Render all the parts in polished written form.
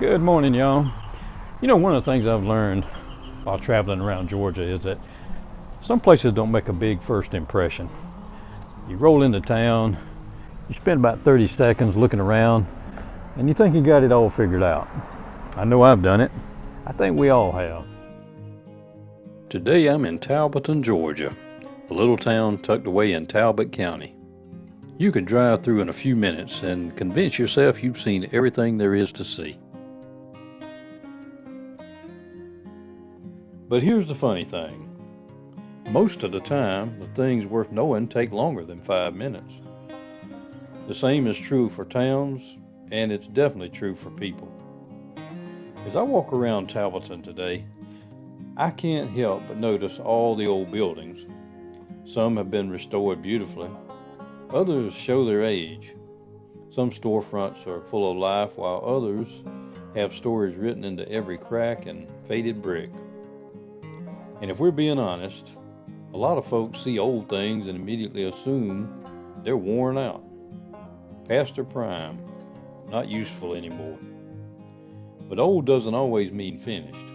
Good morning, y'all. You know, one of the things I've learned while traveling around Georgia is that some places don't make a big first impression. You roll into town, you spend about 30 seconds looking around, and you think you got it all figured out. I know I've done it. I think we all have. Today I'm in Talbotton, Georgia, a little town tucked away in Talbot County. You can drive through in a few minutes and convince yourself you've seen everything there is to see. But here's the funny thing. Most of the time, the things worth knowing take longer than 5 minutes. The same is true for towns, and it's definitely true for people. As I walk around Talbotton today, I can't help but notice all the old buildings. Some have been restored beautifully. Others show their age. Some storefronts are full of life, while others have stories written into every crack and faded brick. And if we're being honest, a lot of folks see old things and immediately assume they're worn out, past their prime, not useful anymore. But old doesn't always mean finished.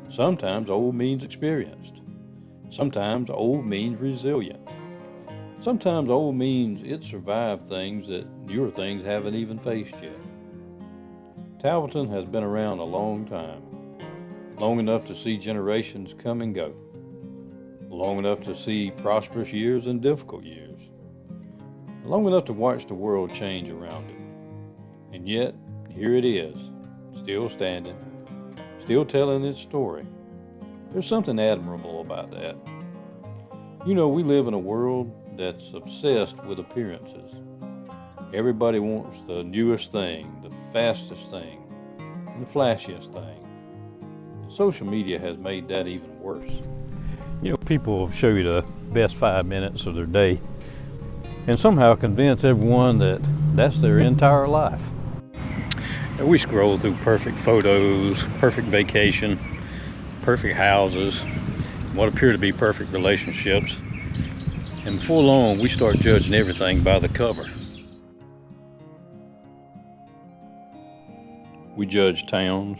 Sometimes old means experienced. Sometimes old means resilient. Sometimes old means it survived things that newer things haven't even faced yet. Talbotton has been around a long time. Long enough to see generations come and go. Long enough to see prosperous years and difficult years. Long enough to watch the world change around it. And yet, here it is, still standing, still telling its story. There's something admirable about that. You know, we live in a world that's obsessed with appearances. Everybody wants the newest thing, the fastest thing, and the flashiest thing. Social media has made that even worse. You know, people show you the best 5 minutes of their day and somehow convince everyone that that's their entire life. And we scroll through perfect photos, perfect vacation, perfect houses, what appear to be perfect relationships, and before long we start judging everything by the cover. We judge towns.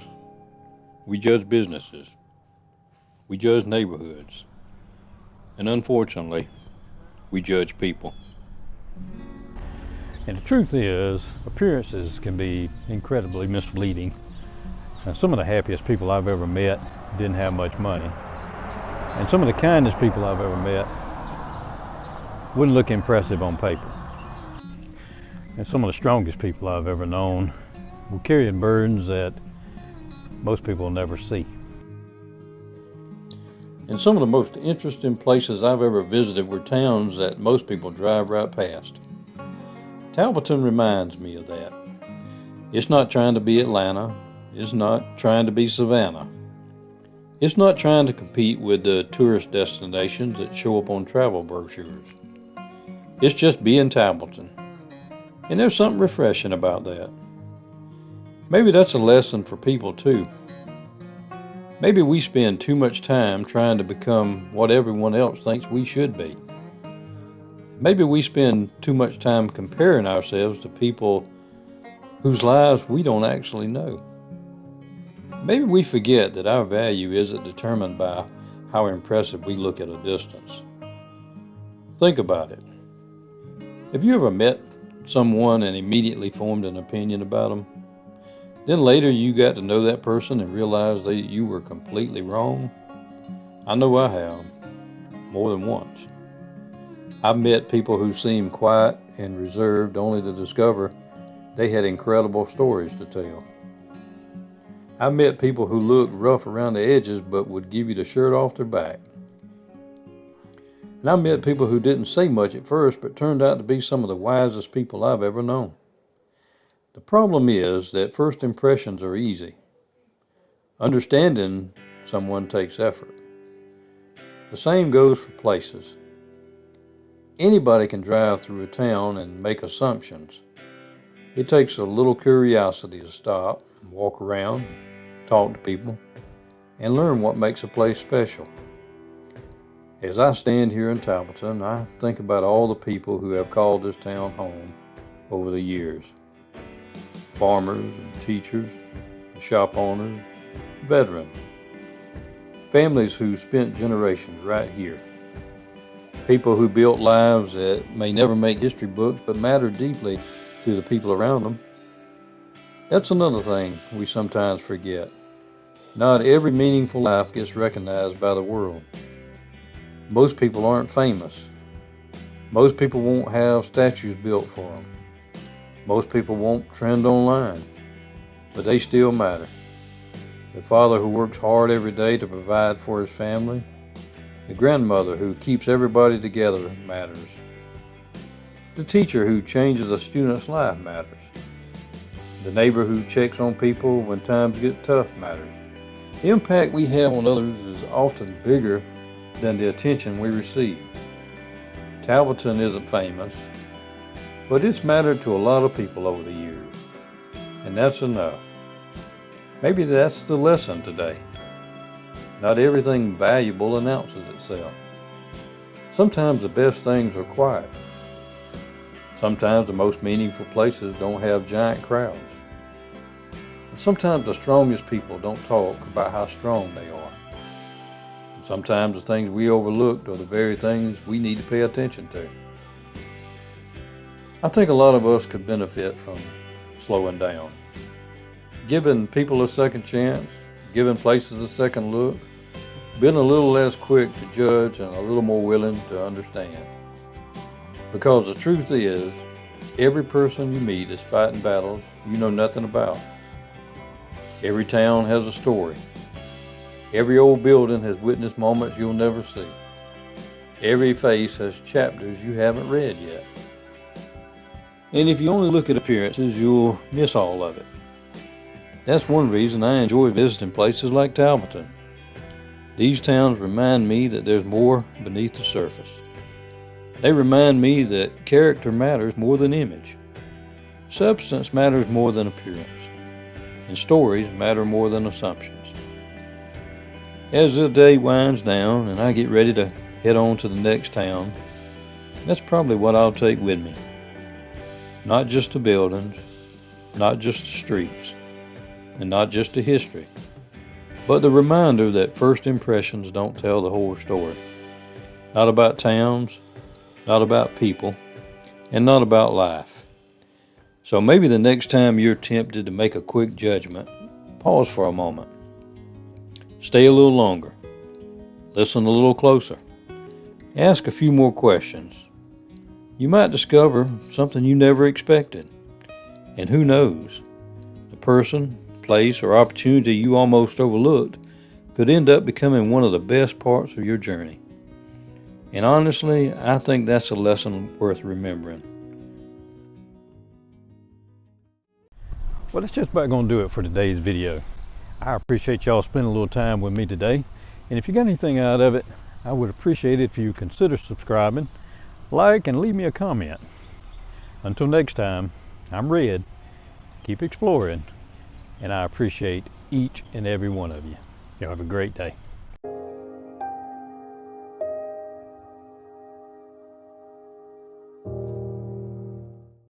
We judge businesses, we judge neighborhoods, and unfortunately, we judge people. And the truth is, appearances can be incredibly misleading. Now, some of the happiest people I've ever met didn't have much money, and some of the kindest people I've ever met wouldn't look impressive on paper. And some of the strongest people I've ever known were carrying burdens that most people will never see. And some of the most interesting places I've ever visited were towns that most people drive right past. Talbotton reminds me of that. It's not trying to be Atlanta. It's not trying to be Savannah. It's not trying to compete with the tourist destinations that show up on travel brochures. It's just being Talbotton. And there's something refreshing about that. Maybe that's a lesson for people too. Maybe we spend too much time trying to become what everyone else thinks we should be. Maybe we spend too much time comparing ourselves to people whose lives we don't actually know. Maybe we forget that our value isn't determined by how impressive we look at a distance. Think about it. Have you ever met someone and immediately formed an opinion about them? Then later you got to know that person and realized that you were completely wrong? I know I have, more than once. I've met people who seemed quiet and reserved only to discover they had incredible stories to tell. I've met people who looked rough around the edges but would give you the shirt off their back. And I've met people who didn't say much at first but turned out to be some of the wisest people I've ever known. The problem is that first impressions are easy. Understanding someone takes effort. The same goes for places. Anybody can drive through a town and make assumptions. It takes a little curiosity to stop, walk around, talk to people, and learn what makes a place special. As I stand here in Talbotton, I think about all the people who have called this town home over the years. Farmers and teachers, shop owners, veterans, families who spent generations right here, people who built lives that may never make history books but matter deeply to the people around them. That's another thing we sometimes forget. Not every meaningful life gets recognized by the world. Most people aren't famous. Most people won't have statues built for them. Most people won't trend online, but they still matter. The father who works hard every day to provide for his family, the grandmother who keeps everybody together matters. The teacher who changes a student's life matters. The neighbor who checks on people when times get tough matters. The impact we have on others is often bigger than the attention we receive. Talbotton isn't famous, but it's mattered to a lot of people over the years, and that's enough. Maybe that's the lesson today. Not everything valuable announces itself. Sometimes the best things are quiet. Sometimes the most meaningful places don't have giant crowds. And sometimes the strongest people don't talk about how strong they are. And sometimes the things we overlooked are the very things we need to pay attention to. I think a lot of us could benefit from slowing down, giving people a second chance, giving places a second look, being a little less quick to judge and a little more willing to understand. Because the truth is, every person you meet is fighting battles you know nothing about. Every town has a story. Every old building has witnessed moments you'll never see. Every face has chapters you haven't read yet. And if you only look at appearances, you'll miss all of it. That's one reason I enjoy visiting places like Talbotton. These towns remind me that there's more beneath the surface. They remind me that character matters more than image. Substance matters more than appearance. And stories matter more than assumptions. As the day winds down and I get ready to head on to the next town, that's probably what I'll take with me. Not just the buildings, not just the streets, and not just the history, but the reminder that first impressions don't tell the whole story. Not about towns, not about people, and not about life. So maybe the next time you're tempted to make a quick judgment, pause for a moment. Stay a little longer. Listen a little closer. Ask a few more questions. You might discover something you never expected. And who knows, the person, place, or opportunity you almost overlooked could end up becoming one of the best parts of your journey. And honestly, I think that's a lesson worth remembering. Well, that's just about going to do it for today's video. I appreciate y'all spending a little time with me today. And if you got anything out of it, I would appreciate it if you consider subscribing, like, and leave me a comment. Until next time, I'm Red. Keep exploring, and I appreciate each and every one of you. Y'all have a great day.